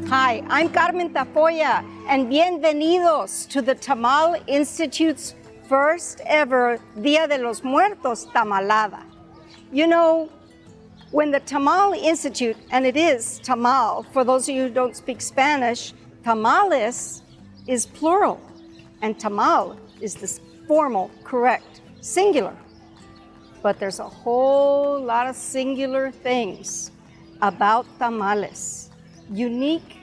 Hi, I'm Carmen Tafoya, and bienvenidos to the Tamal Institute's first ever Dia de los Muertos Tamalada. You know, when the Tamal Institute, and it is Tamal, for those of you who don't speak Spanish, tamales is plural, and tamal is the formal, correct, singular. But there's a whole lot of singular things about tamales. Unique,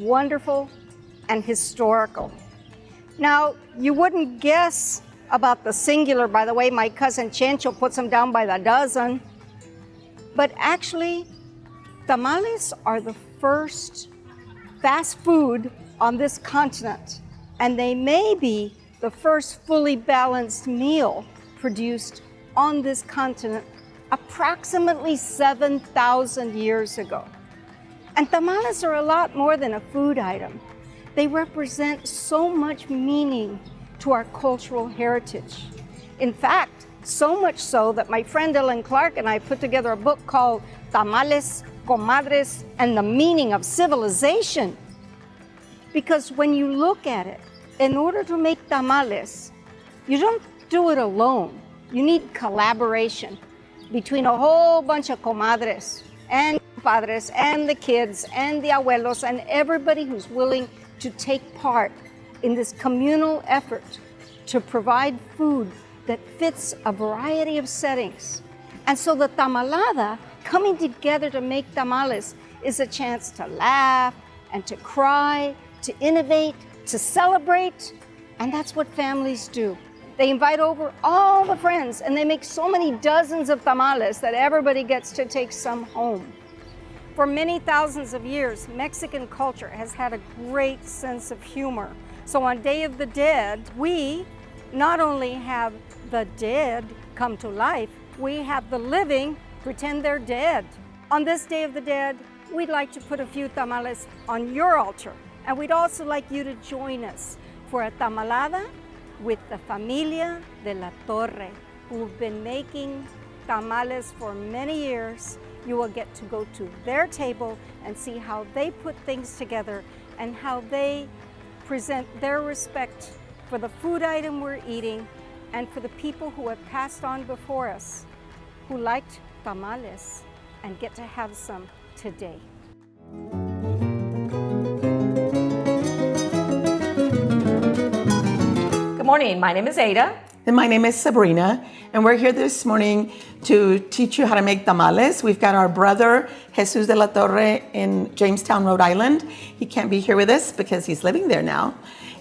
wonderful, and historical. Now, you wouldn't guess about the singular by the way my cousin Chencho puts them down by the dozen, but actually, tamales are the first fast food on this continent, and they may be the first fully balanced meal produced on this continent approximately 7,000 years ago. And tamales are a lot more than a food item. They represent so much meaning to our cultural heritage. In fact, so much so that my friend Ellen Clark and I put together a book called Tamales, Comadres, and the Meaning of Civilization. Because when you look at it, in order to make tamales, you don't do it alone. You need collaboration between a whole bunch of comadres and padres and the kids and the abuelos and everybody who's willing to take part in this communal effort to provide food that fits a variety of settings. And so the tamalada, coming together to make tamales, is a chance to laugh and to cry, to innovate, to celebrate, and that's what families do. They invite over all the friends and they make so many dozens of tamales that everybody gets to take some home. For many thousands of years, Mexican culture has had a great sense of humor. So on Day of the Dead, we not only have the dead come to life, we have the living pretend they're dead. On this Day of the Dead, we'd like to put a few tamales on your altar. And we'd also like you to join us for a tamalada with the Familia de la Torre, who've been making tamales for many years. You will get to go to their table and see how they put things together and how they present their respect for the food item we're eating and for the people who have passed on before us, who liked tamales and get to have some today. Good morning, my name is Ada. And my name is Sabrina, and we're here this morning to teach you how to make tamales. We've got our brother, Jesus de la Torre, in Jamestown, Rhode Island. He can't be here with us because he's living there now.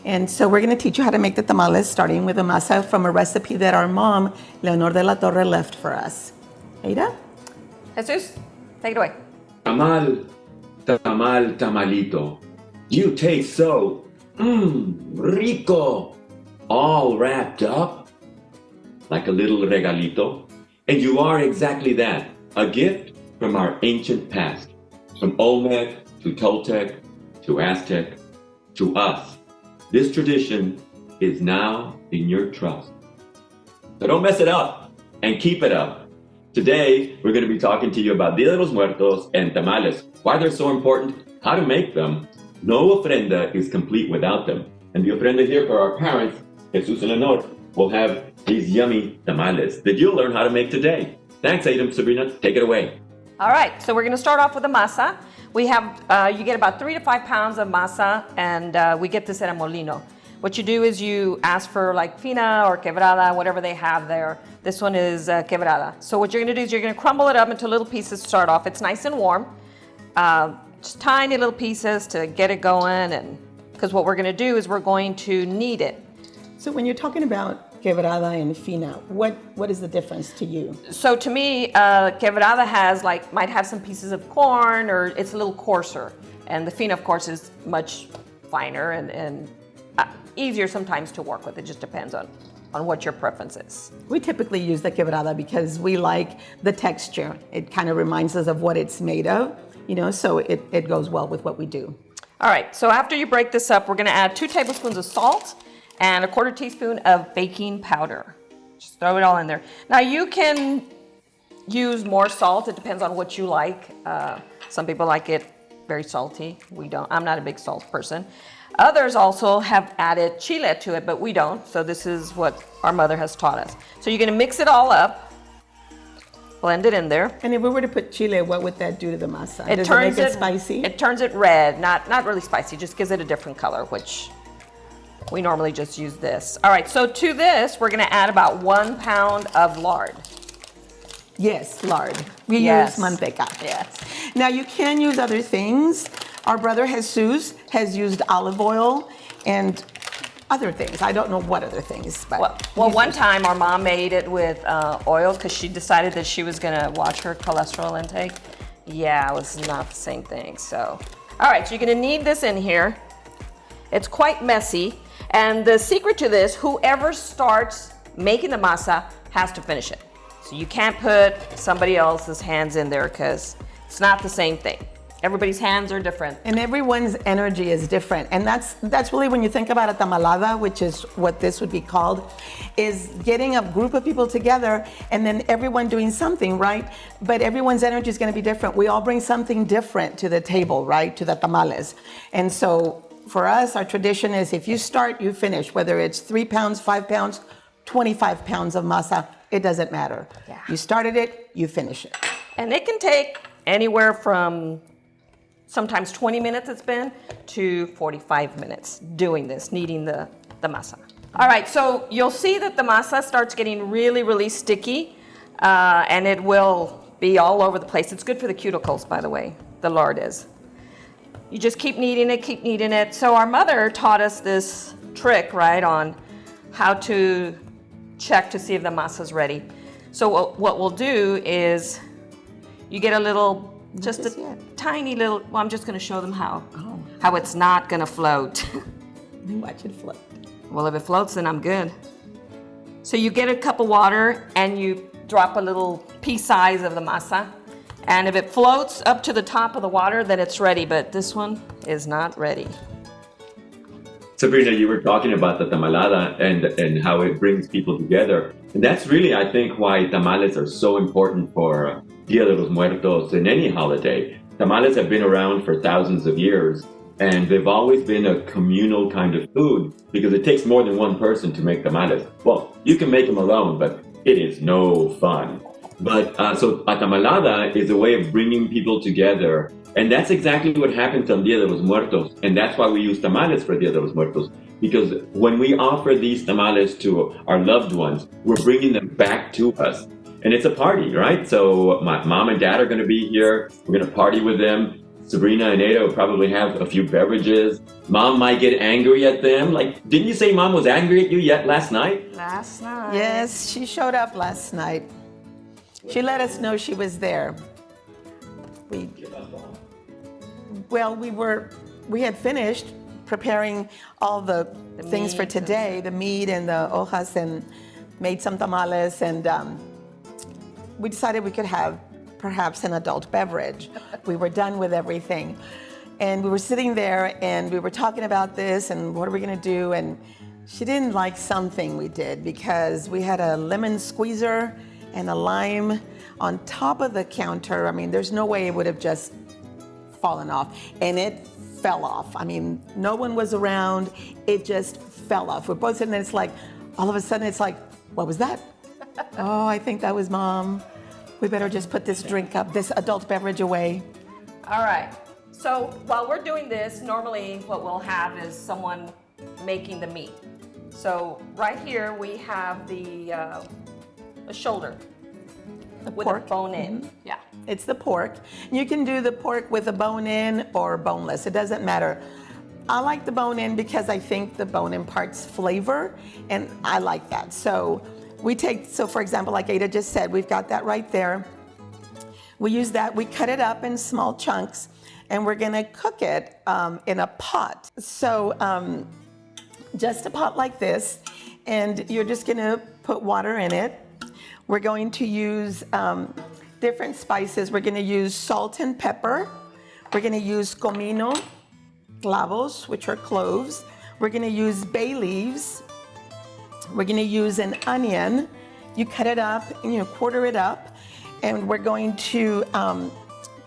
And so we're gonna teach you how to make the tamales, starting with a masa from a recipe that our mom, Leonor de la Torre, left for us. Ada? Jesus, take it away. Tamal, tamal, tamalito. You taste so, rico, all wrapped up like a little regalito. And you are exactly that, a gift from our ancient past, from Olmec to Toltec to Aztec to us. This tradition is now in your trust. So don't mess it up and keep it up. Today, we're going to be talking to you about Dia de los Muertos and tamales, why they're so important, how to make them. No ofrenda is complete without them. And the ofrenda here for our parents, Jesus and Leonor, will have these yummy tamales that you'll learn how to make today. Thanks, Adam, Sabrina. Take it away. All right, so we're gonna start off with the masa. We have, you get about 3 to 5 pounds of masa, and we get this at a molino. What you do is you ask for like fina or quebrada, whatever they have there. This one is quebrada. So what you're gonna do is you're gonna crumble it up into little pieces to start off. It's nice and warm. Just tiny little pieces to get it going, and because what we're gonna do is we're going to knead it. So when you're talking about quebrada and fina, what is the difference to you? So to me, quebrada might have some pieces of corn, or it's a little coarser. And the fina, of course, is much finer and easier sometimes to work with. It just depends on what your preference is. We typically use the quebrada because we like the texture. It kind of reminds us of what it's made of, so it goes well with what we do. All right, so after you break this up, we're gonna add 2 tablespoons of salt and a 1/4 teaspoon of baking powder. Just throw it all in there. Now you can use more salt. It depends on what you like. Some people like it very salty. We don't. I'm not a big salt person. Others also have added chile to it, but we don't. So this is what our mother has taught us. So you're gonna mix it all up, blend it in there. And if we were to put chile, what would that do to the masa? Does Turns it make it spicy? It turns it red, not really spicy, just gives it a different color, which we normally just use this. All right, so to this, we're gonna add about 1 pound of lard. Yes, lard. We Yes. use manteca. Yes. Now you can use other things. Our brother Jesus has used olive oil and other things. I don't know what other things, but Well, one time our mom made it with oil because she decided that she was gonna watch her cholesterol intake. Yeah, it was not the same thing, so. All right, so you're gonna need this in here. It's quite messy. And the secret to this, whoever starts making the masa has to finish it. So you can't put somebody else's hands in there because it's not the same thing. Everybody's hands are different. and everyone's energy is different. And that's really when you think about a tamalada, which is what this would be called, is getting a group of people together and then everyone doing something, right? But everyone's energy is going to be different. We all bring something different to the table, right? To the tamales. And so for us, our tradition is if you start, you finish, whether it's 3 pounds, 5 pounds, 25 pounds of masa, it doesn't matter. Yeah. You started it, you finish it. And it can take anywhere from sometimes 20 minutes it's been to 45 minutes doing this, kneading the masa. All right, so you'll see that the masa starts getting really, really sticky and it will be all over the place. It's good for the cuticles, by the way, the lard is. You just keep kneading it, keep kneading it. So our mother taught us this trick, right, on how to check to see if the masa's ready. So what we'll do is you get a little, just a tiny little, well, I'm just gonna show them how it's not gonna float. Watch it float. Well, if it floats, then I'm good. So you get a cup of water and you drop a little pea size of the masa. And if it floats up to the top of the water, then it's ready, but this one is not ready. Sabrina, you were talking about the tamalada and how it brings people together. And that's really, I think, why tamales are so important for Dia de los Muertos and any holiday. Tamales have been around for thousands of years, and they've always been a communal kind of food because it takes more than one person to make tamales. Well, you can make them alone, but it is no fun. But so a tamalada is a way of bringing people together. And that's exactly what happens on Dia de los Muertos. And that's why we use tamales for Dia de los Muertos. Because when we offer these tamales to our loved ones, we're bringing them back to us. And it's a party, right? So my mom and dad are going to be here. We're going to party with them. Sabrina and Ada will probably have a few beverages. Mom might get angry at them. Like, didn't you say mom was angry at you yet last night? Last night. Yes, she showed up last night. She let us know she was there. We had finished preparing all the things for today, the meat and the hojas, and made some tamales, and we decided we could have perhaps an adult beverage. We were done with everything. And we were sitting there and we were talking about this and what are we gonna do? And she didn't like something we did because we had a lemon squeezer and a lime on top of the counter. I mean, there's no way it would have just fallen off. And it fell off. I mean, no one was around. It just fell off. We're both sitting there, it's like, all of a sudden it's like, what was that? Oh, I think that was mom. We better just put this drink up, this adult beverage away. All right. So while we're doing this, normally what we'll have is someone making the meat. So right here we have the shoulder with pork. a bone in. Yeah. It's the pork. You can do the pork with a bone in or boneless. It doesn't matter. I like the bone in because I think the bone imparts flavor, and I like that. So for example, like Ada just said, we've got that right there. We use that, we cut it up in small chunks, and we're gonna cook it in a pot. So just a pot like this, and you're just gonna put water in it. We're going to use different spices. We're gonna use salt and pepper. We're gonna use comino, clavos, which are cloves. We're gonna use bay leaves. We're gonna use an onion. You cut it up and you quarter it up. And we're going to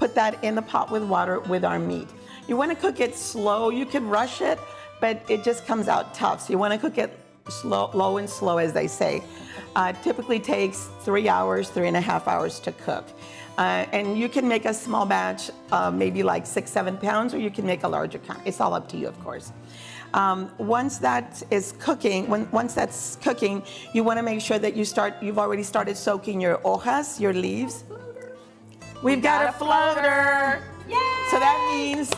put that in the pot with water with our meat. You want to cook it slow. You can rush it, but it just comes out tough. So you want to cook it slow, low and slow, as they say. Typically takes 3 hours, 3.5 hours to cook. And you can make a small batch, maybe like 6-7 pounds, or you can make a larger count. It's all up to you, of course. Once that is cooking, once that's cooking, you want to make sure that you've already started soaking your hojas, your leaves. We've got a floater. Yay! So that means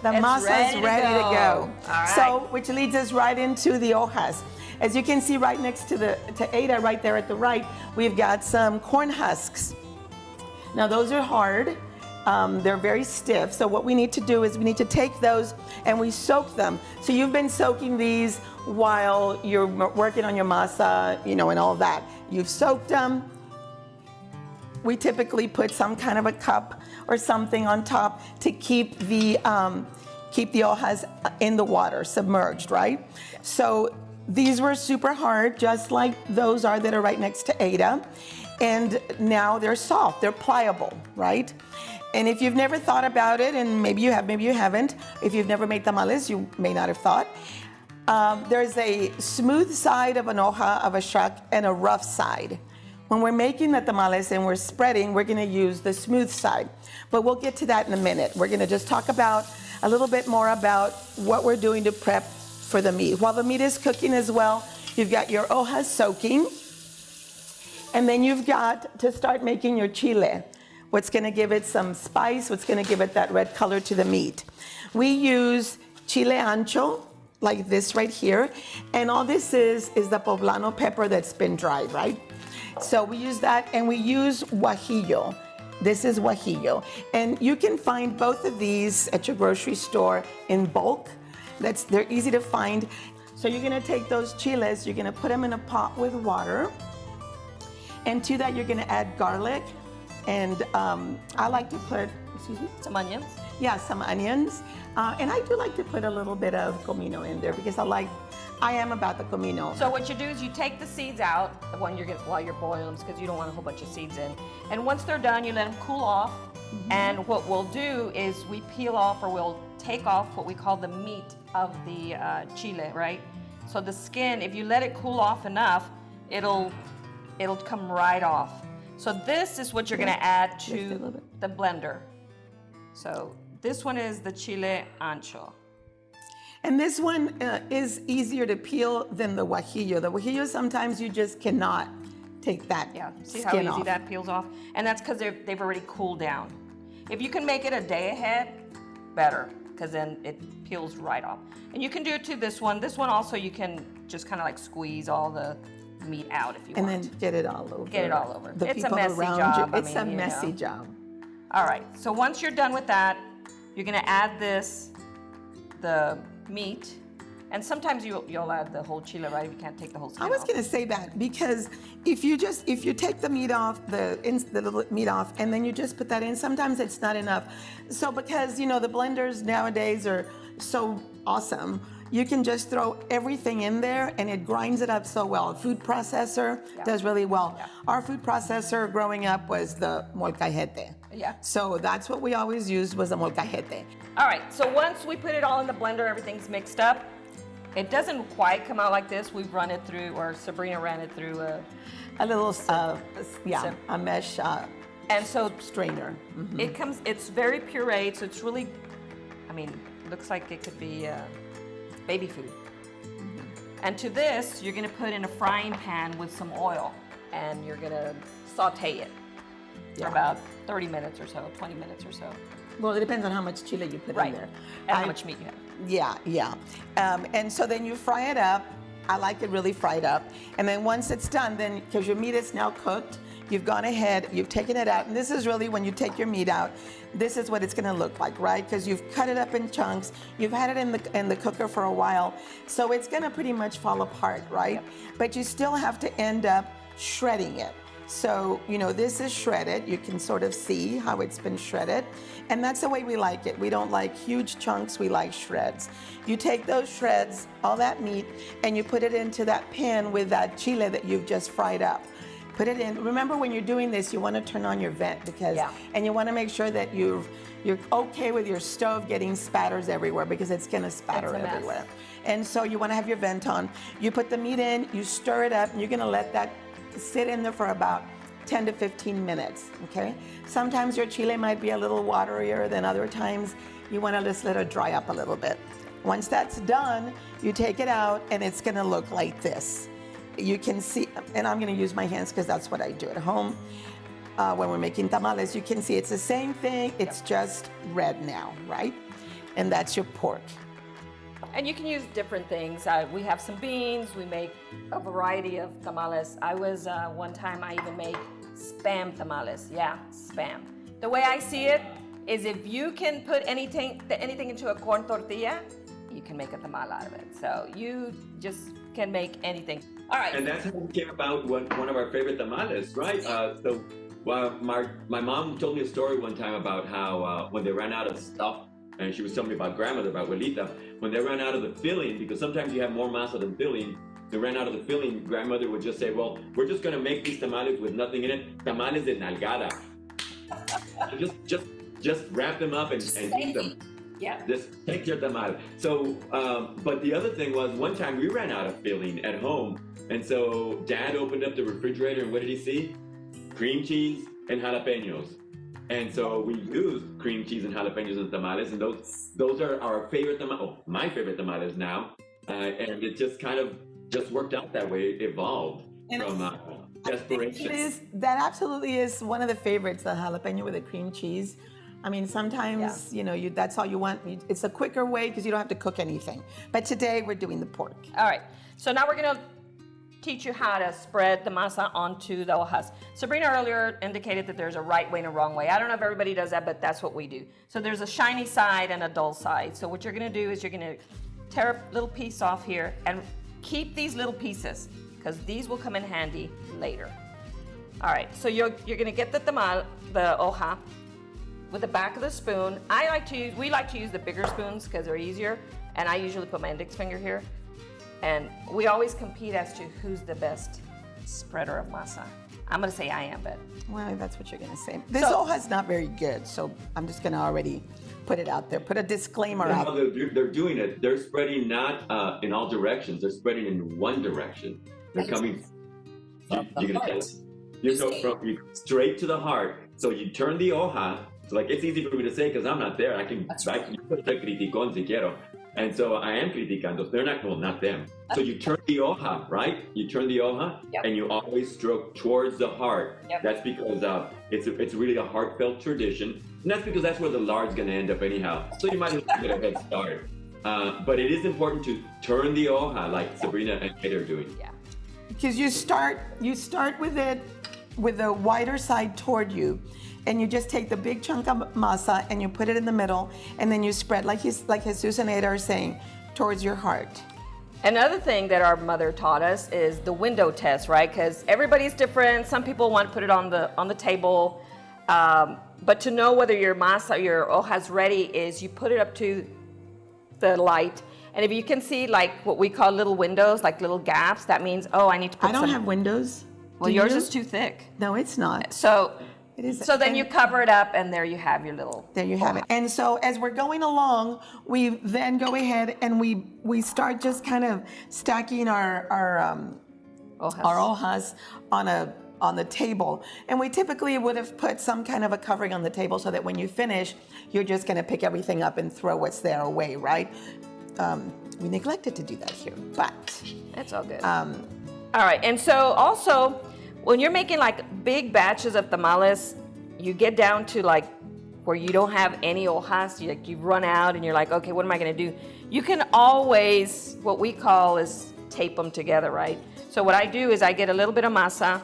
the masa is ready to go. All right. So, which leads us right into the hojas. As you can see right next to Ada, right there at the right, we've got some corn husks. Now those are hard. They're very stiff. So what we need to do is we need to take those and we soak them. So you've been soaking these while you're working on your masa, and all that. You've soaked them. We typically put some kind of a cup or something on top to keep the hojas in the water, submerged, right? So these were super hard, just like those are that are right next to Ada. And now they're soft, they're pliable, right? And if you've never thought about it, and maybe you have, maybe you haven't, if you've never made tamales, you may not have thought. There's a smooth side of an hoja, of a shuck, and a rough side. When we're making the tamales and we're spreading, we're gonna use the smooth side. But we'll get to that in a minute. We're gonna just talk about a little bit more about what we're doing to prep for the meat. While the meat is cooking as well, you've got your hojas soaking, and then you've got to start making your chile. What's gonna give it some spice, what's gonna give it that red color to the meat. We use chile ancho, like this right here, and all this is the poblano pepper that's been dried, right? So we use that, and we use guajillo. This is guajillo. And you can find both of these at your grocery store in bulk. They're easy to find. So you're gonna take those chiles, you're gonna put them in a pot with water, and to that you're gonna add garlic, and I like to put, Some onions. Yeah, some onions. And I do like to put a little bit of comino in there because I am about the comino. So what you do is you take the seeds out while you're boiling them, because you don't want a whole bunch of seeds in. And once they're done, you let them cool off. Mm-hmm. And what we'll do is we peel off, or we'll take off what we call the meat of the chile, right? So the skin, if you let it cool off enough, it'll come right off. So this is what you're gonna add to the blender. So this one is the chile ancho. And this one is easier to peel than the guajillo. The guajillo, sometimes you just cannot take that See how skin easy off. that peels off? And that's because they've already cooled down. If you can make it a day ahead, better, because then it peels right off. And you can do it to this one. This one also, you can just kind of like squeeze all the meat out if you want. And then get it all over. Get it all over. The It's a people messy around job. you. It's a messy job. All right, so once you're done with that, you're gonna add the meat, and sometimes you'll add the whole chile, right? If you can't take the whole skin I was off. gonna say that because if you take the meat off, the little meat off, and then you just put that in, sometimes it's not enough. So because the blenders nowadays are so awesome, you can just throw everything in there and it grinds it up so well. A food processor does really well. Yeah. Our food processor growing up was the molcajete. Yeah. So that's what we always used, was the molcajete. All right, so once we put it all in the blender, everything's mixed up. It doesn't quite come out like this. We've run it through, or Sabrina ran it through A little, a mesh and so strainer. Mm-hmm. it's very pureed, so it's really, looks like it could be baby food. Mm-hmm. And to this, you're gonna put in a frying pan with some oil, and you're gonna saute it for about 30 minutes or so, 20 minutes or so. Well, it depends on how much chile you put in there. And how much meat you have. Yeah. And so then you fry it up. I like it really fried up. And then once it's done, then, because your meat is now cooked, you've gone ahead, you've taken it out. And this is really, when you take your meat out, this is what it's gonna look like, right? Because you've cut it up in chunks, you've had it in the cooker for a while, so it's gonna pretty much fall apart, right? Yep. But you still have to end up shredding it. So, this is shredded. You can sort of see how it's been shredded. And that's the way we like it. We don't like huge chunks, we like shreds. You take those shreds, all that meat, and you put it into that pan with that chile that you've just fried up. Put it in. Remember, when you're doing this, you want to turn on your vent because, and you want to make sure that you're okay with your stove getting spatters everywhere because it's going to spatter everywhere. And so you want to have your vent on. You put the meat in, you stir it up, and you're going to let that sit in there for about 10 to 15 minutes, okay? Sometimes your chile might be a little waterier than other times. You want to just let it dry up a little bit. Once that's done, you take it out, and it's going to look like this. You can see, and I'm going to use my hands because that's what I do at home. When we're making tamales, you can see it's the same thing, it's just red now, right? And that's your pork. And you can use different things. We have some beans, we make a variety of tamales. One time I even made Spam tamales, Spam. The way I see it is if you can put anything into a corn tortilla, you can make a tamal out of it. So you just can make anything. All right. And that's how we came about one of our favorite tamales, right? My mom told me a story one time about how when they ran out of stuff, and she was telling me about grandmother, about abuelita, when they ran out of the filling, because sometimes you have more masa than filling, they ran out of the filling, grandmother would just say, well, we're just gonna make these tamales with nothing in it, tamales de nalgada. just wrap them up and eat them. Yeah. Just take your tamal. So, but the other thing was, one time we ran out of filling at home, and so Dad opened up the refrigerator, and what did he see? Cream cheese and jalapenos. And so we used cream cheese and jalapenos in tamales, and those are our favorite tamales, my favorite tamales now. And it just kind of just worked out that way. It evolved from desperation. That absolutely is one of the favorites, the jalapeno with the cream cheese. I mean, sometimes, that's all you want. It's a quicker way because you don't have to cook anything. But today we're doing the pork. All right. So now we're going to teach you how to spread the masa onto the hojas. Sabrina earlier indicated that there's a right way and a wrong way. I don't know if everybody does that, but that's what we do. So there's a shiny side and a dull side. So what you're going to do is you're going to tear a little piece off here and keep these little pieces because these will come in handy later. All right. So you're going to get the tamal, the hoja, with the back of the spoon. We like to use the bigger spoons because they're easier, and I usually put my index finger here. And we always compete as to who's the best spreader of masa. I'm gonna say I am, but. Well, that's what you're gonna say. This hoja's not very good, so I'm just gonna already put it out there, put a disclaimer out. They're doing it, they're spreading not in all directions, they're spreading in one direction. They're coming, you're gonna tell us. You go straight to the heart. So you turn the hoja, so like it's easy for me to say because I'm not there. I can put the criticón si quiero. And so I am criticando. They're not them. So you turn the hoja, right? You turn the hoja, and you always stroke towards the heart. That's because it's really a heartfelt tradition. And that's because that's where the lard's going to end up anyhow. So you might as well get a head start. But it is important to turn the hoja like Sabrina and Kate are doing. Yeah. Because you start with it with the wider side toward you. And you just take the big chunk of masa and you put it in the middle, and then you spread, like Jesus and Ada are saying, towards your heart. Another thing that our mother taught us is the window test, right? Because everybody's different. Some people want to put it on the table, but to know whether your masa, your hoja's ready, is you put it up to the light, and if you can see like what we call little windows, like little gaps, that means I need to put. I don't have windows. Well, yours is too thick. No, it's not. So then you cover it up, and there you have your little. There you have it. And so as we're going along, we then go ahead and we start just kind of stacking our hojas on the table. And we typically would have put some kind of a covering on the table so that when you finish, you're just going to pick everything up and throw what's there away, right? We neglected to do that here, but it's all good. All right, and so also, when you're making like big batches of tamales, you get down to like where you don't have any hojas, you run out and you're like, okay, what am I gonna do? You can always, what we call is tape them together, right? So what I do is I get a little bit of masa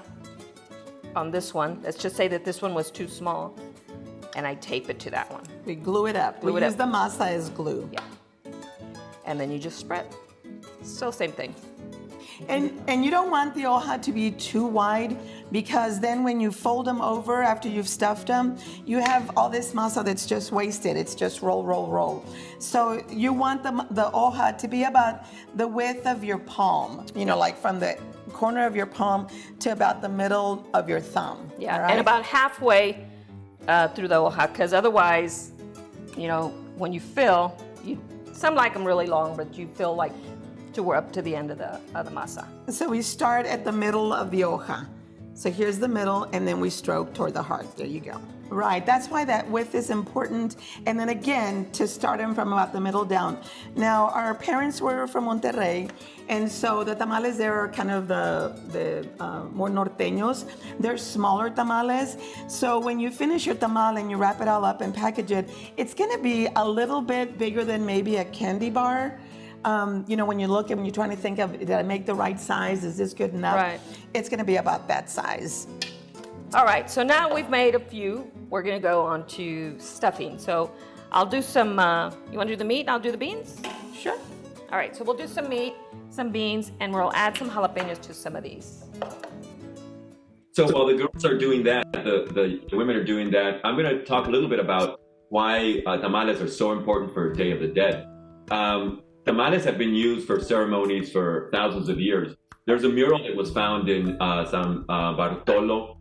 on this one. Let's just say that this one was too small, and I tape it to that one. We glue it up. We use the masa as glue. Yeah. And then you just spread. Still same thing. And you don't want the hoja to be too wide, because then when you fold them over after you've stuffed them, you have all this masa that's just wasted. It's just roll, roll, roll. So you want the hoja to be about the width of your palm, like from the corner of your palm to about the middle of your thumb. Yeah, all right? and about halfway through the hoja, because otherwise, you know, when you fill, some like them really long, but you fill like we're up to the end of the masa. So we start at the middle of the hoja. So here's the middle, and then we stroke toward the heart. There you go. Right, that's why that width is important. And then again, to start them from about the middle down. Now, our parents were from Monterrey, and so the tamales there are kind of the more norteños. They're smaller tamales. So when you finish your tamal and you wrap it all up and package it, it's gonna be a little bit bigger than maybe a candy bar. You know, when you look and when you're trying to think of, did I make the right size? Is this good enough? Right. It's going to be about that size. All right, so now we've made a few. We're gonna go on to stuffing. So I'll do some, you wanna do the meat and I'll do the beans? Sure. All right, so we'll do some meat, some beans, and we'll add some jalapenos to some of these. So while the girls are doing that, the women are doing that, I'm going to talk a little bit about why tamales are so important for Day of the Dead. Tamales have been used for ceremonies for thousands of years. There's a mural that was found in San Bartolo,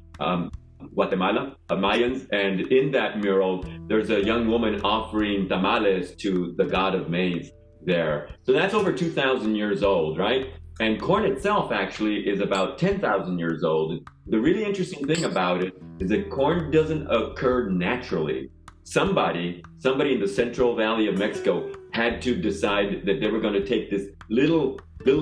Guatemala, Mayans, and in that mural, there's a young woman offering tamales to the god of maize there. So that's over 2,000 years old, right? And corn itself actually is about 10,000 years old. The really interesting thing about it is that corn doesn't occur naturally. Somebody in the Central Valley of Mexico had to decide that they were going to take this little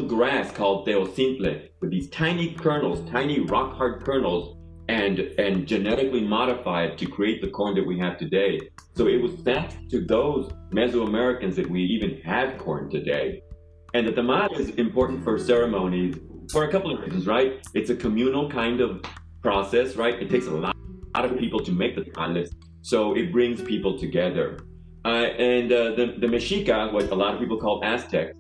grass called teocintle with these tiny kernels, tiny rock-hard kernels, and genetically modify it to create the corn that we have today. So it was thanks to those Mesoamericans that we even have corn today. And the tamal is important for ceremonies for a couple of reasons, right? It's a communal kind of process, right? It takes a lot of people to make the tamales, so it brings people together. The Mexica, what a lot of people call Aztecs,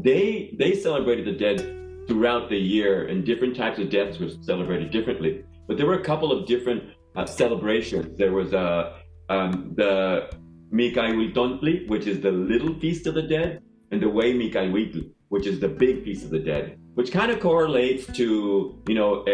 they celebrated the dead throughout the year, and different types of deaths were celebrated differently. But there were a couple of different celebrations. There was the Micahuitontli, which is the little feast of the dead, and the Way Micahuitl, which is the big feast of the dead, which kind of correlates to, you know,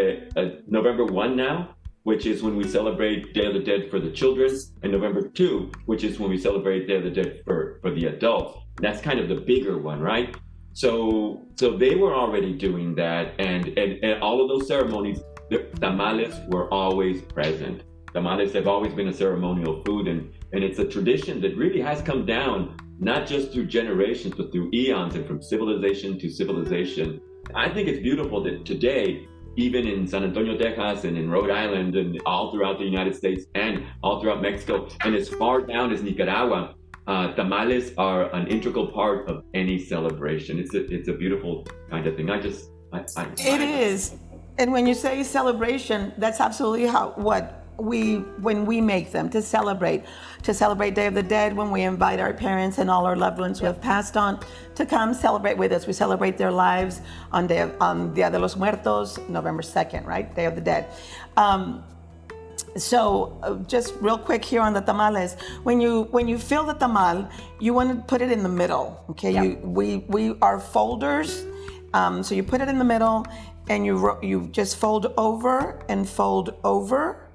November 1 now, which is when we celebrate Day of the Dead for the children, and November 2, which is when we celebrate Day of the Dead for the adults. That's kind of the bigger one, right? So they were already doing that, and all of those ceremonies, the tamales were always present. Tamales have always been a ceremonial food, and it's a tradition that really has come down, not just through generations, but through eons and from civilization to civilization. I think it's beautiful that today, even in San Antonio, Texas, and in Rhode Island, and all throughout the United States, and all throughout Mexico, and as far down as Nicaragua, tamales are an integral part of any celebration. It's a beautiful kind of thing. It is. And when you say celebration, that's absolutely when we make them to celebrate Day of the Dead, when we invite our parents and all our loved ones who have passed on to come celebrate with us. We celebrate their lives on Dia de los Muertos, November 2nd, right? Day of the Dead. So just real quick here on the tamales, when you fill the tamal, you want to put it in the middle, okay? Yep. We are folders, so you put it in the middle, and you just fold over and fold over,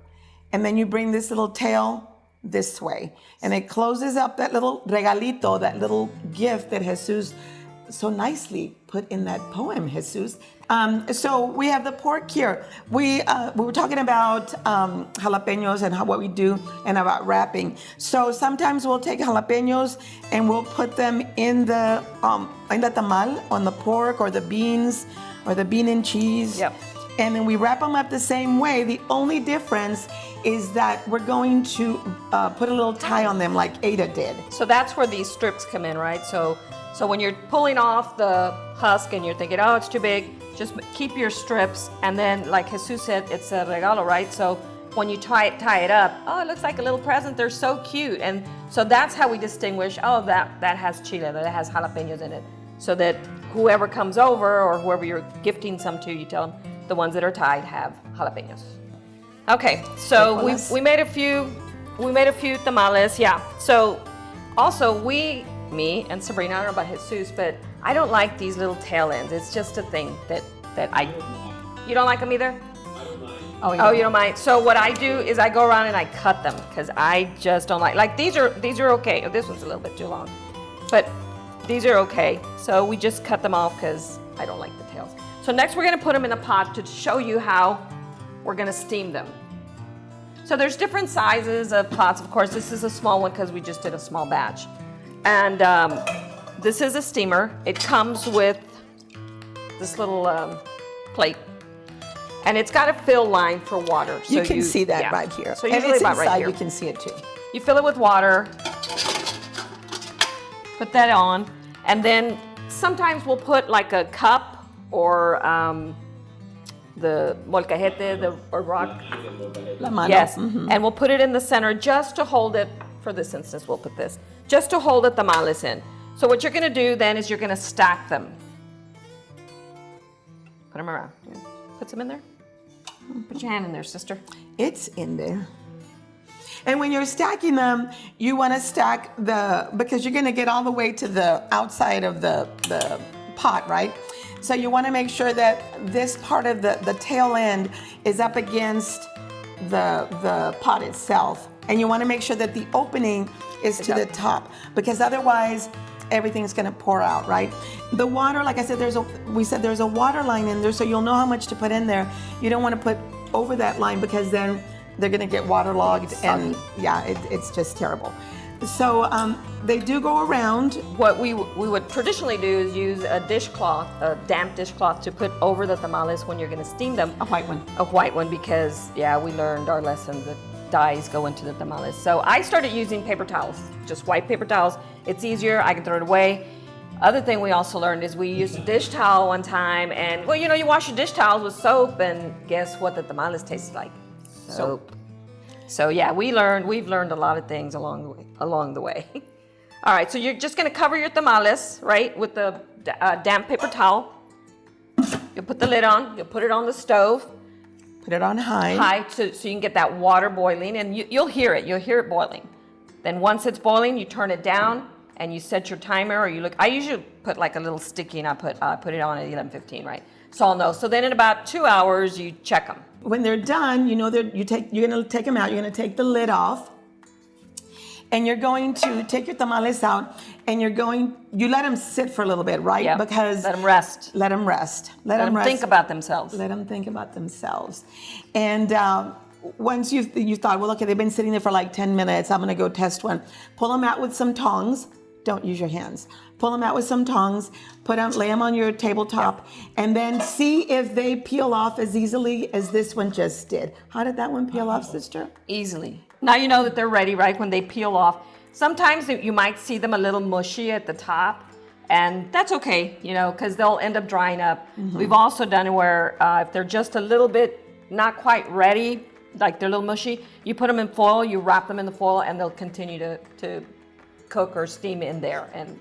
and then you bring this little tail this way, and it closes up that little regalito, that little gift that Jesus so nicely put in that poem, Jesus. So we have the pork here. We were talking about jalapenos and what we do, and about wrapping. So sometimes we'll take jalapenos and we'll put them in the tamal, on the pork or the beans or the bean and cheese. Yep. And then we wrap them up the same way. The only difference is that we're going to put a little tie on them like Ada did. So that's where these strips come in, right? So when you're pulling off the husk and you're thinking, oh, it's too big, just keep your strips. And then, like Jesus said, it's a regalo, right? So when you tie it up, oh, it looks like a little present. They're so cute. And so that's how we distinguish, oh, that has chile, that has jalapenos in it. So that whoever comes over or whoever you're gifting some to, you tell them the ones that are tied have jalapenos. Okay, so we made a few tamales, yeah. So also me and Sabrina, I don't know about Jesus, but I don't like these little tail ends. It's just a thing that that you don't like them either? Oh, Oh, you don't mind? So what I do is I go around and I cut them because I just don't like these are okay. Oh, this one's a little bit too long, but these are okay. So we just cut them off because I don't like the tails. So next we're gonna put them in a pot to show you how we're gonna steam them. So there's different sizes of pots. Of course, this is a small one because we just did a small batch. And this is a steamer. It comes with this little plate. And it's got a fill line for water. So you can see that right here. So and usually it's about inside, right here. you can see it too. You fill it with water, put that on, and then sometimes we'll put like a cup or the molcajete, or rock. La mano. Yes, and we'll put it in the center just to hold it, for this instance we'll put this, just to hold the tamales in. So what you're gonna do then is you're gonna stack them. Put them around. Put some in there. Put your hand in there, sister. It's in there. And when you're stacking them, you want to stack because you're going to get all the way to the outside of the pot, right? So you want to make sure that this part of the tail end is up against the pot itself. And you want to make sure that the opening is to the top, because otherwise everything's going to pour out, right? The water, like I said, there's a water line in there, so you'll know how much to put in there. You don't want to put over that line because then they're going to get waterlogged, and yeah, it's just terrible. So they do go around. What we would traditionally do is use a dishcloth, a damp dishcloth, to put over the tamales when you're going to steam them. A white one. A white one, because yeah, we learned our lesson that dyes go into the tamales. So I started using paper towels, just white paper towels. It's easier, I can throw it away. Other thing we also learned is we used a dish towel one time, and well, you wash your dish towels with soap, and guess what the tamales taste like? Soap. So yeah, we've learned a lot of things along the way. All right, so you're just gonna cover your tamales, right, with the damp paper towel. You'll put the lid on, you'll put it on the stove. Put it on high. So you can get that water boiling, and you'll hear it boiling. Then once it's boiling, you turn it down and you set your timer, or you look. I usually put like a little sticky, and I put it on at 11:15, right? So I'll know. So then in about 2 hours, you check them. When they're done, you're gonna take them out. You're gonna take the lid off, and you're going to take your tamales out, and you let them sit for a little bit, right? Yep. Because let them rest. Let them rest. Let them think about themselves. Let them think about themselves. And once you thought, well, okay, they've been sitting there for like 10 minutes. I'm gonna go test one. Pull them out with some tongs. Don't use your hands. Pull them out with some tongs, lay them on your tabletop, and then see if they peel off as easily as this one just did. How did that one peel off, sister? Easily. Now you know that they're ready, right? When they peel off. Sometimes you might see them a little mushy at the top, and that's okay, because they'll end up drying up. Mm-hmm. We've also done it where if they're just a little bit not quite ready, like they're a little mushy, you put them in foil, you wrap them in the foil, and they'll continue to cook or steam in there, and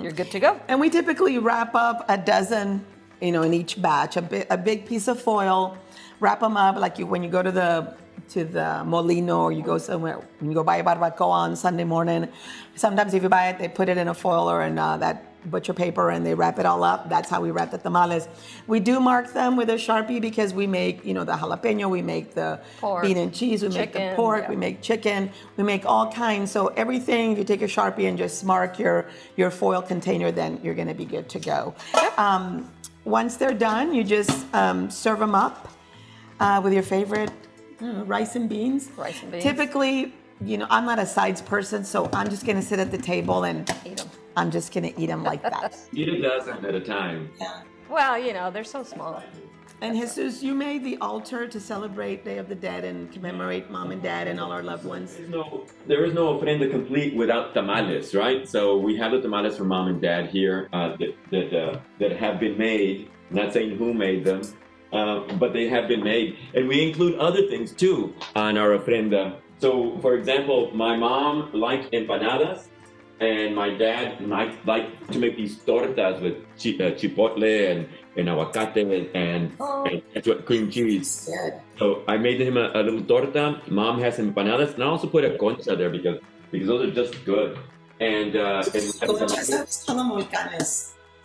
you're good to go. And we typically wrap up a dozen, in each batch, a big piece of foil, wrap them up like when you go to the molino, or you go somewhere, when you go buy a barbacoa on Sunday morning. Sometimes if you buy it, they put it in a foil or in that butcher paper, and they wrap it all up. That's how we wrap the tamales. We do mark them with a Sharpie because we make, the jalapeno, we make the pork, bean and cheese, we make the pork, we make chicken, we make all kinds. So everything, if you take a Sharpie and just mark your foil container, then you're gonna be good to go. Yep. Once they're done, you just serve them up with your favorite rice and beans. Rice and beans. Typically, I'm not a sides person, so I'm just gonna sit at the table and Eat them. I'm just gonna eat them like that. Eat a dozen at a time. Yeah. Well, they're so small. And Jesus, you made the altar to celebrate Day of the Dead and commemorate Mom and Dad and all our loved ones. There is no ofrenda complete without tamales, right? So we have the tamales for Mom and Dad here that have been made. I'm not saying who made them, but they have been made. And we include other things too on our ofrenda. So, for example, my mom liked empanadas, and my dad might like to make these tortas with chipotle and aguacate and cream cheese. Good. So I made him a little torta. Mom has empanadas, and I also put a concha there because those are just good. And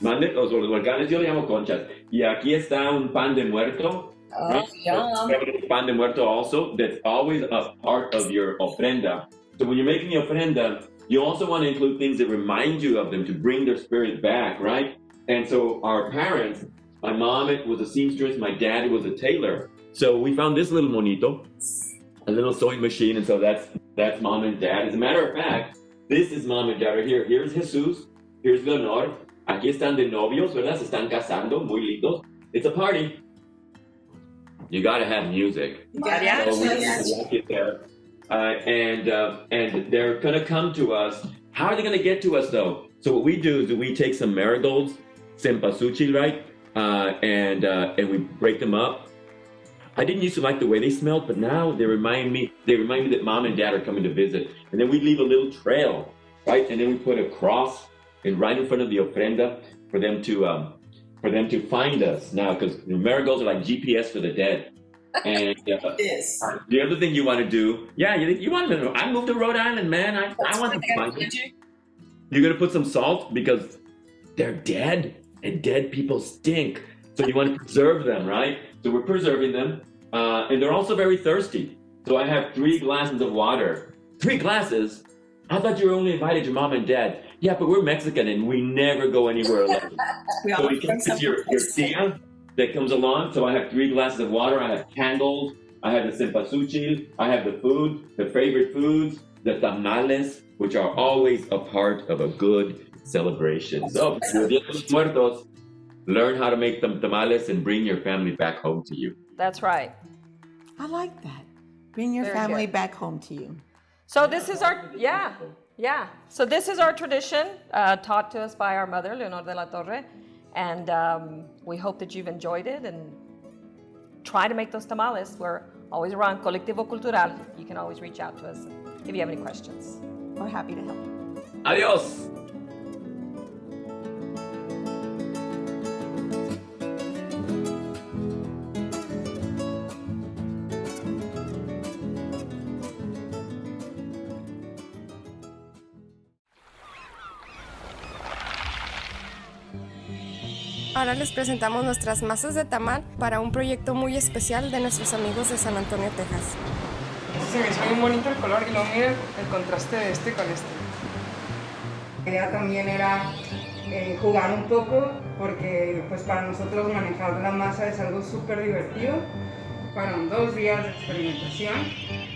Mande, los volcanes yo le llamo conchas. Y aquí está un pan de muerto. Oh, yum. Pan de muerto also, that's always a part of your ofrenda. So when you're making the ofrenda, you also want to include things that remind you of them to bring their spirit back, right? And so our parents, my mom was a seamstress, my dad was a tailor. So we found this little monito, a little sewing machine, and so that's mom and dad. As a matter of fact, this is mom and dad right here. Here's Jesus, here's Leonor. Aquí están de novios, ¿verdad? Se están casando, muy lindos. It's a party. You gotta have music. Mariachi. So we walk it there. And they're gonna come to us. How are they gonna get to us though? So what we do is we take some marigolds, cempasúchil, right? And we break them up. I didn't used to like the way they smelled, but now they remind me that mom and dad are coming to visit. And then we leave a little trail, right? And then we put a cross right in front of the ofrenda for them to find us now, because the marigolds are like GPS for the dead. And Yes. the other thing you want to do, you want to know. I moved to Rhode Island, man. I want to find them. You're gonna put some salt because they're dead, and dead people stink. So you want to preserve them, right? So we're preserving them, and they're also very thirsty. So I have 3 glasses of water. 3 glasses? I thought you were only invited your mom and dad. Yeah, but we're Mexican and we never go anywhere alone. So we can see your tia that comes along. So I have 3 glasses of water. I have candles. I have the cempasúchil. I have the food, the favorite foods, the tamales, which are always a part of a good celebration. So, Dia de los Muertos, learn how to make them tamales and bring your family back home to you. That's right. I like that. Bring your Very family good. back home to you. So this is our, yeah. So this is our tradition taught to us by our mother, Leonor de la Torre. And we hope that you've enjoyed it and try to make those tamales. We're always around Colectivo Cultural. You can always reach out to us if you have any questions. We're happy to help. Adios. Ahora les presentamos nuestras masas de tamal para un proyecto muy especial de nuestros amigos de San Antonio, Texas. Se me hizo bien bonito el color y luego miren el contraste de este con este. La idea también era jugar un poco porque pues para nosotros manejar la masa es algo súper divertido. Fueron 2 días de experimentación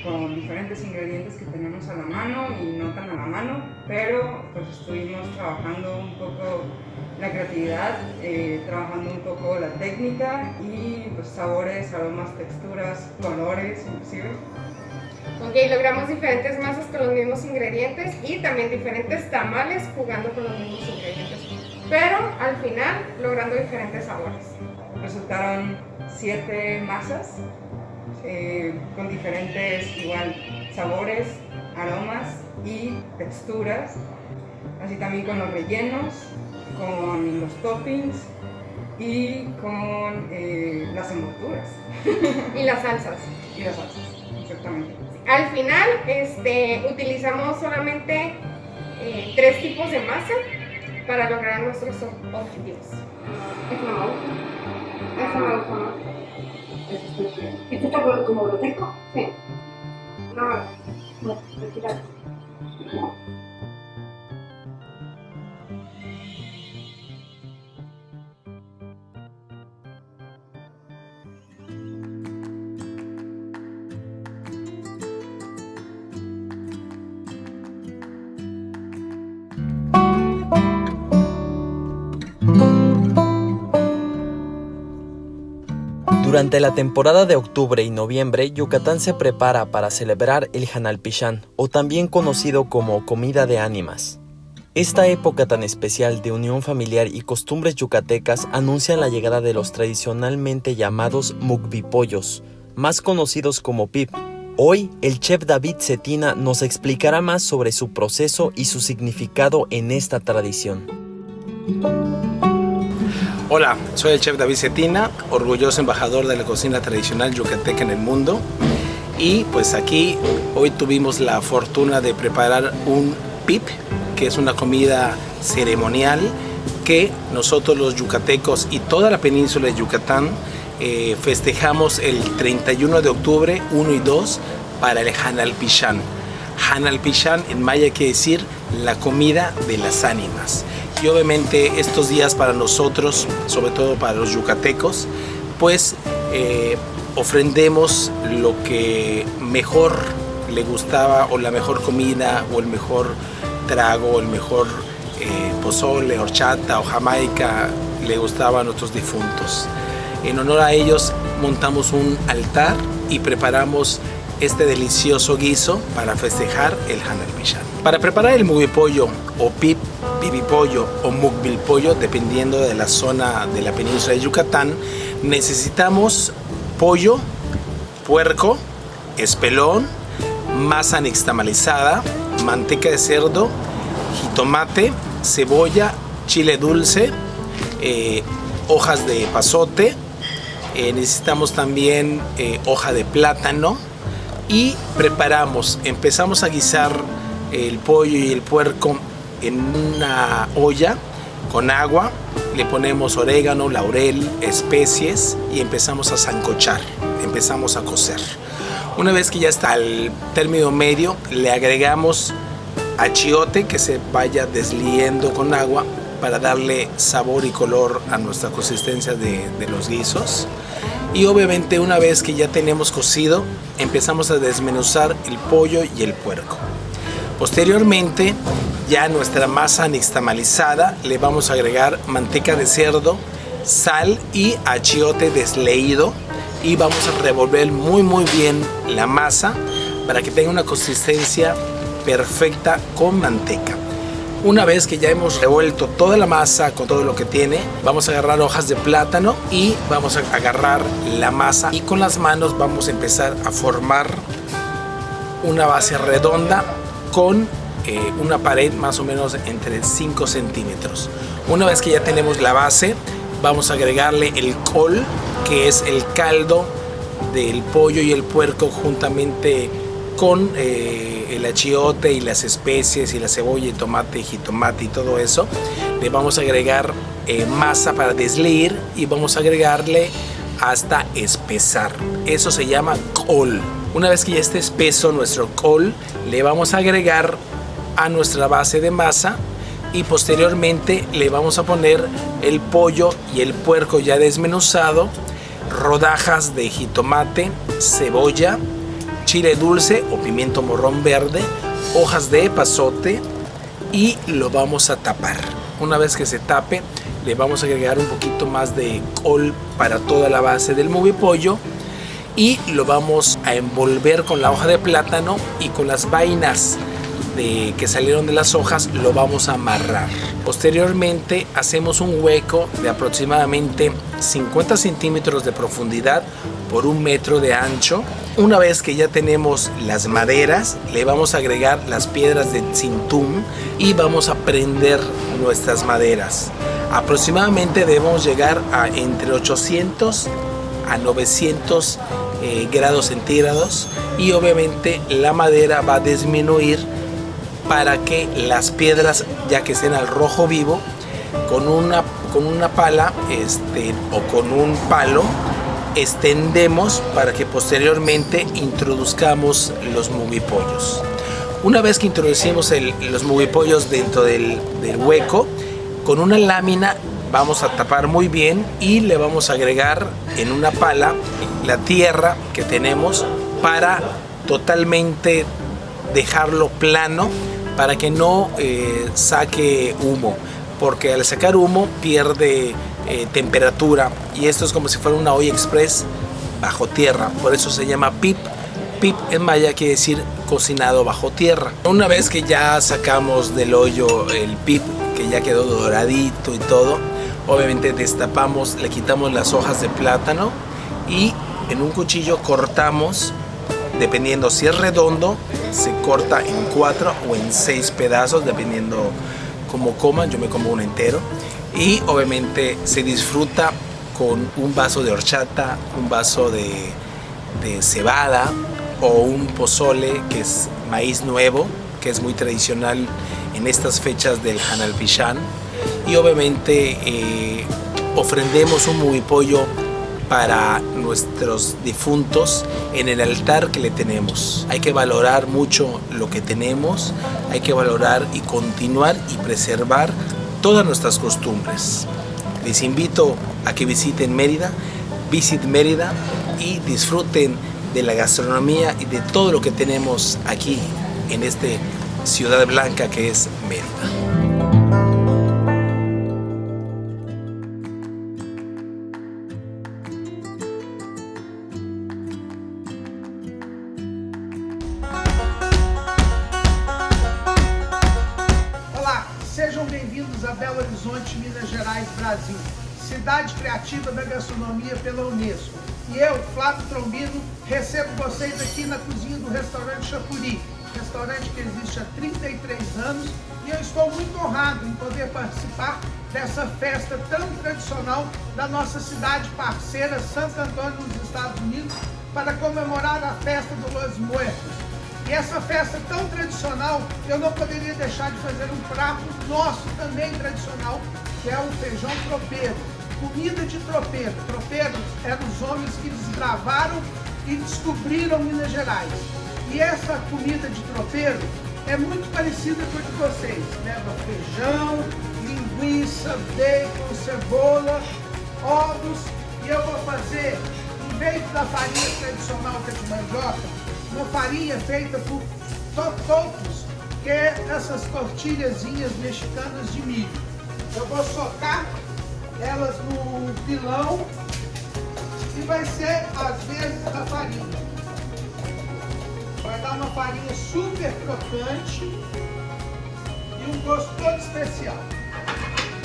con diferentes ingredientes que tenemos a la mano y no tan a la mano, pero pues estuvimos trabajando un poco la creatividad, trabajando un poco la técnica y pues sabores, aromas, texturas, colores inclusive. Ok, logramos diferentes masas con los mismos ingredientes y también diferentes tamales jugando con los mismos ingredientes, pero al final logrando diferentes sabores. Resultaron 7 masas con diferentes igual sabores, aromas y texturas, así también con los rellenos, con los toppings y con las envolturas. Y las salsas. Y las salsas, exactamente. Al final utilizamos solamente 3 tipos de masa para lograr nuestros objetivos. Eso no me gusta más. ¿Esto está como grotesco? Sí. No, retirado. Durante la temporada de octubre y noviembre, Yucatán se prepara para celebrar el Janalpillán, o también conocido como comida de ánimas. Esta época tan especial de unión familiar y costumbres yucatecas anuncian la llegada de los tradicionalmente llamados mukbipollos, más conocidos como pip. Hoy, el chef David Cetina nos explicará más sobre su proceso y su significado en esta tradición. Hola, soy el chef David Cetina, orgulloso embajador de la cocina tradicional yucateca en el mundo. Y pues aquí hoy tuvimos la fortuna de preparar un pip, que es una comida ceremonial porque nosotros los yucatecos y toda la península de Yucatán festejamos el 31 de octubre, 1 y 2, para el Hanal Pichán. Hanal Pichán en maya quiere decir la comida de las ánimas. Y obviamente estos días para nosotros, sobre todo para los yucatecos, pues ofrendemos lo que mejor le gustaba, o la mejor comida, o el mejor trago, o el mejor pozole, horchata o jamaica le gustaba a nuestros difuntos. En honor a ellos montamos un altar y preparamos este delicioso guiso para festejar el Hanal Pichán. Para preparar el mugipollo o pipipollo o mukbilpollo, dependiendo de la zona de la península de Yucatán, necesitamos pollo, puerco, espelón, masa nixtamalizada, manteca de cerdo, jitomate, cebolla, chile dulce, hojas de epazote, necesitamos también hoja de plátano, y empezamos a guisar el pollo y el puerco en una olla con agua, le ponemos orégano, laurel, especies y empezamos a sancochar, empezamos a cocer. Una vez que ya está al término medio, le agregamos achiote que se vaya desliyendo con agua para darle sabor y color a nuestra consistencia de los guisos. Y obviamente una vez que ya tenemos cocido, empezamos a desmenuzar el pollo y el puerco. Posteriormente, ya nuestra masa nixtamalizada le vamos a agregar manteca de cerdo, sal y achiote desleído, y vamos a revolver muy bien la masa para que tenga una consistencia perfecta con manteca. Una vez que ya hemos revuelto toda la masa con todo lo que tiene, vamos a agarrar hojas de plátano y vamos a agarrar la masa, y con las manos vamos a empezar a formar una base redonda con una pared más o menos entre 5 centímetros. Una vez que ya tenemos la base, vamos a agregarle el col, que es el caldo del pollo y el puerco juntamente con el achiote y las especies y la cebolla y tomate y jitomate y todo eso. Le vamos a agregar masa para desleír y vamos a agregarle hasta espesar. Eso se llama col. Una vez que ya esté espeso nuestro col, le vamos a agregar a nuestra base de masa y posteriormente le vamos a poner el pollo y el puerco ya desmenuzado, rodajas de jitomate, cebolla, chile dulce o pimiento morrón verde, hojas de epazote, y lo vamos a tapar. Una vez que se tape, le vamos a agregar un poquito más de col para toda la base del mugipollo y lo vamos a envolver con la hoja de plátano, y con las vainas que salieron de las hojas lo vamos a amarrar. Posteriormente hacemos un hueco de aproximadamente 50 centímetros de profundidad por 1 metro de ancho. Una vez que ya tenemos las maderas, le vamos a agregar las piedras de tzintún y vamos a prender nuestras maderas. Aproximadamente debemos llegar a entre 800 a 900 grados centígrados, y obviamente la madera va a disminuir para que las piedras, ya que estén al rojo vivo, con una pala o con un palo extendemos para que posteriormente introduzcamos los mugipollos. Una vez que introducimos los mugipollos dentro del hueco, con una lámina vamos a tapar muy bien y le vamos a agregar en una pala la tierra que tenemos para totalmente dejarlo plano, para que no saque humo, porque al sacar humo pierde temperatura, y esto es como si fuera una olla express bajo tierra. Por eso se llama pip. Pip en maya quiere decir cocinado bajo tierra. Una vez que ya sacamos del hoyo el pip, que ya quedó doradito y todo, obviamente destapamos, le quitamos las hojas de plátano y en un cuchillo cortamos. Dependiendo si es redondo, se corta en 4 o en 6 pedazos, dependiendo cómo coman. Yo me como uno entero. Y obviamente se disfruta con un vaso de horchata, un vaso de cebada o un pozole, que es maíz nuevo, que es muy tradicional en estas fechas del Hanal Pichán. y obviamente ofrendemos un movipollo para nuestros difuntos en el altar que le tenemos. Hay que valorar mucho lo que tenemos, hay que valorar y continuar y preservar todas nuestras costumbres. Les invito a que visiten Mérida, Visit Mérida y disfruten de la gastronomía y de todo lo que tenemos aquí en esta ciudad blanca que es Mérida. Sejam bem-vindos a Belo Horizonte, Minas Gerais, Brasil, cidade criativa da gastronomia pela UNESCO. E eu, Flávio Trombino, recebo vocês aqui na cozinha do restaurante Chapuri, restaurante que existe há 33 anos, e eu estou muito honrado em poder participar dessa festa tão tradicional da nossa cidade parceira, Santo Antônio, nos Estados Unidos, para comemorar a festa do Los Muertos. E essa festa tão tradicional, eu não poderia deixar de fazer um prato nosso também tradicional, que é o feijão tropeiro. Comida de tropeiro. Tropeiros eram os homens que desbravaram e descobriram Minas Gerais. E essa comida de tropeiro é muito parecida com a de vocês. Leva feijão, linguiça, bacon, cebola, ovos. E eu vou fazer, em vez da farinha tradicional que é de mandioca, uma farinha feita por totopos, que é essas tortilhazinhas mexicanas de milho. Eu vou socar elas no pilão e vai ser às vezes a farinha. Vai dar uma farinha super crocante e um gosto todo especial.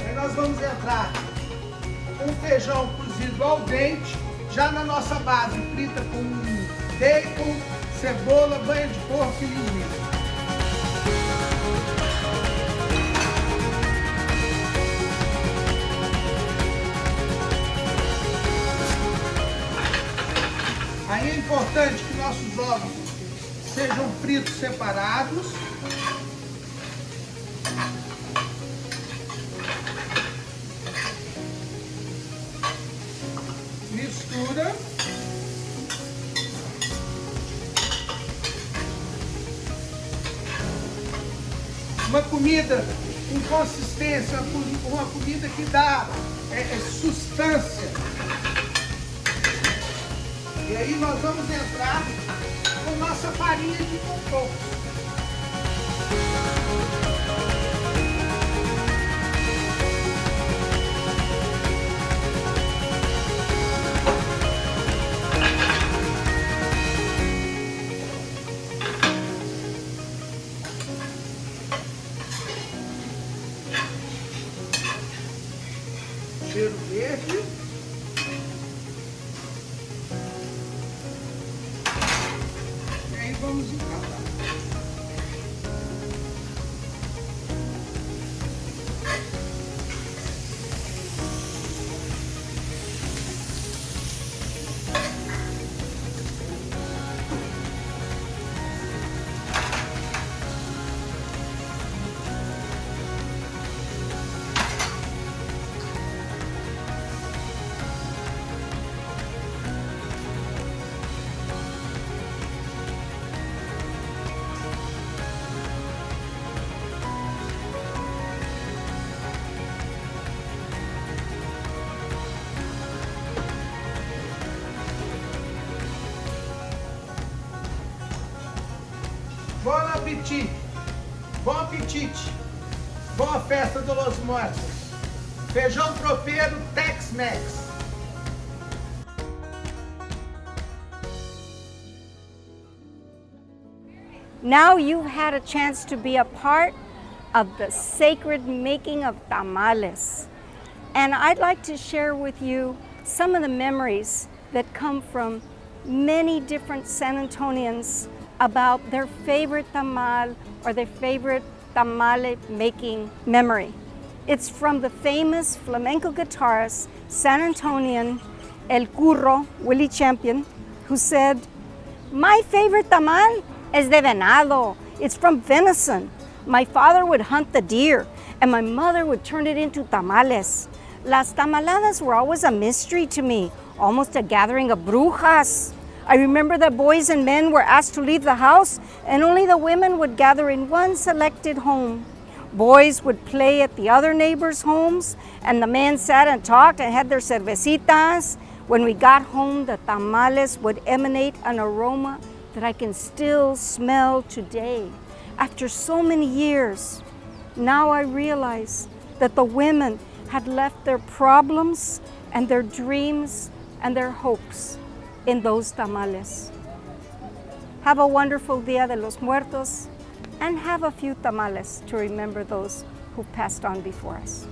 Aí nós vamos entrar com feijão cozido ao dente, já na nossa base frita com bacon, cebola, banha de porco e linguiça. Aí é importante que nossos ovos sejam fritos separados. Mistura. Uma comida com consistência, uma comida que dá sustância. E aí nós vamos entrar com nossa farinha de totopos. Cheiro verde. E aí vamos encarar. Bom apetite! Bom apetite! Boa festa do Los Muertos! Feijão tropeiro Tex-Mex! Now you've had a chance to be a part of the sacred making of tamales. And I'd like to share with you some of the memories that come from many different San Antonians about their favorite tamal or their favorite tamale making memory. It's from the famous flamenco guitarist, San Antonian, El Curro, Willie Champion, who said, "My favorite tamal is de venado. It's from venison. My father would hunt the deer, and my mother would turn it into tamales. Las tamaladas were always a mystery to me, almost a gathering of brujas. I remember that boys and men were asked to leave the house, and only the women would gather in one selected home. Boys would play at the other neighbors' homes, and the men sat and talked and had their cervecitas. When we got home, the tamales would emanate an aroma that I can still smell today. After so many years, now I realize that the women had left their problems and their dreams and their hopes in those tamales. Have a wonderful Dia de los Muertos, and have a few tamales to remember those who passed on before us.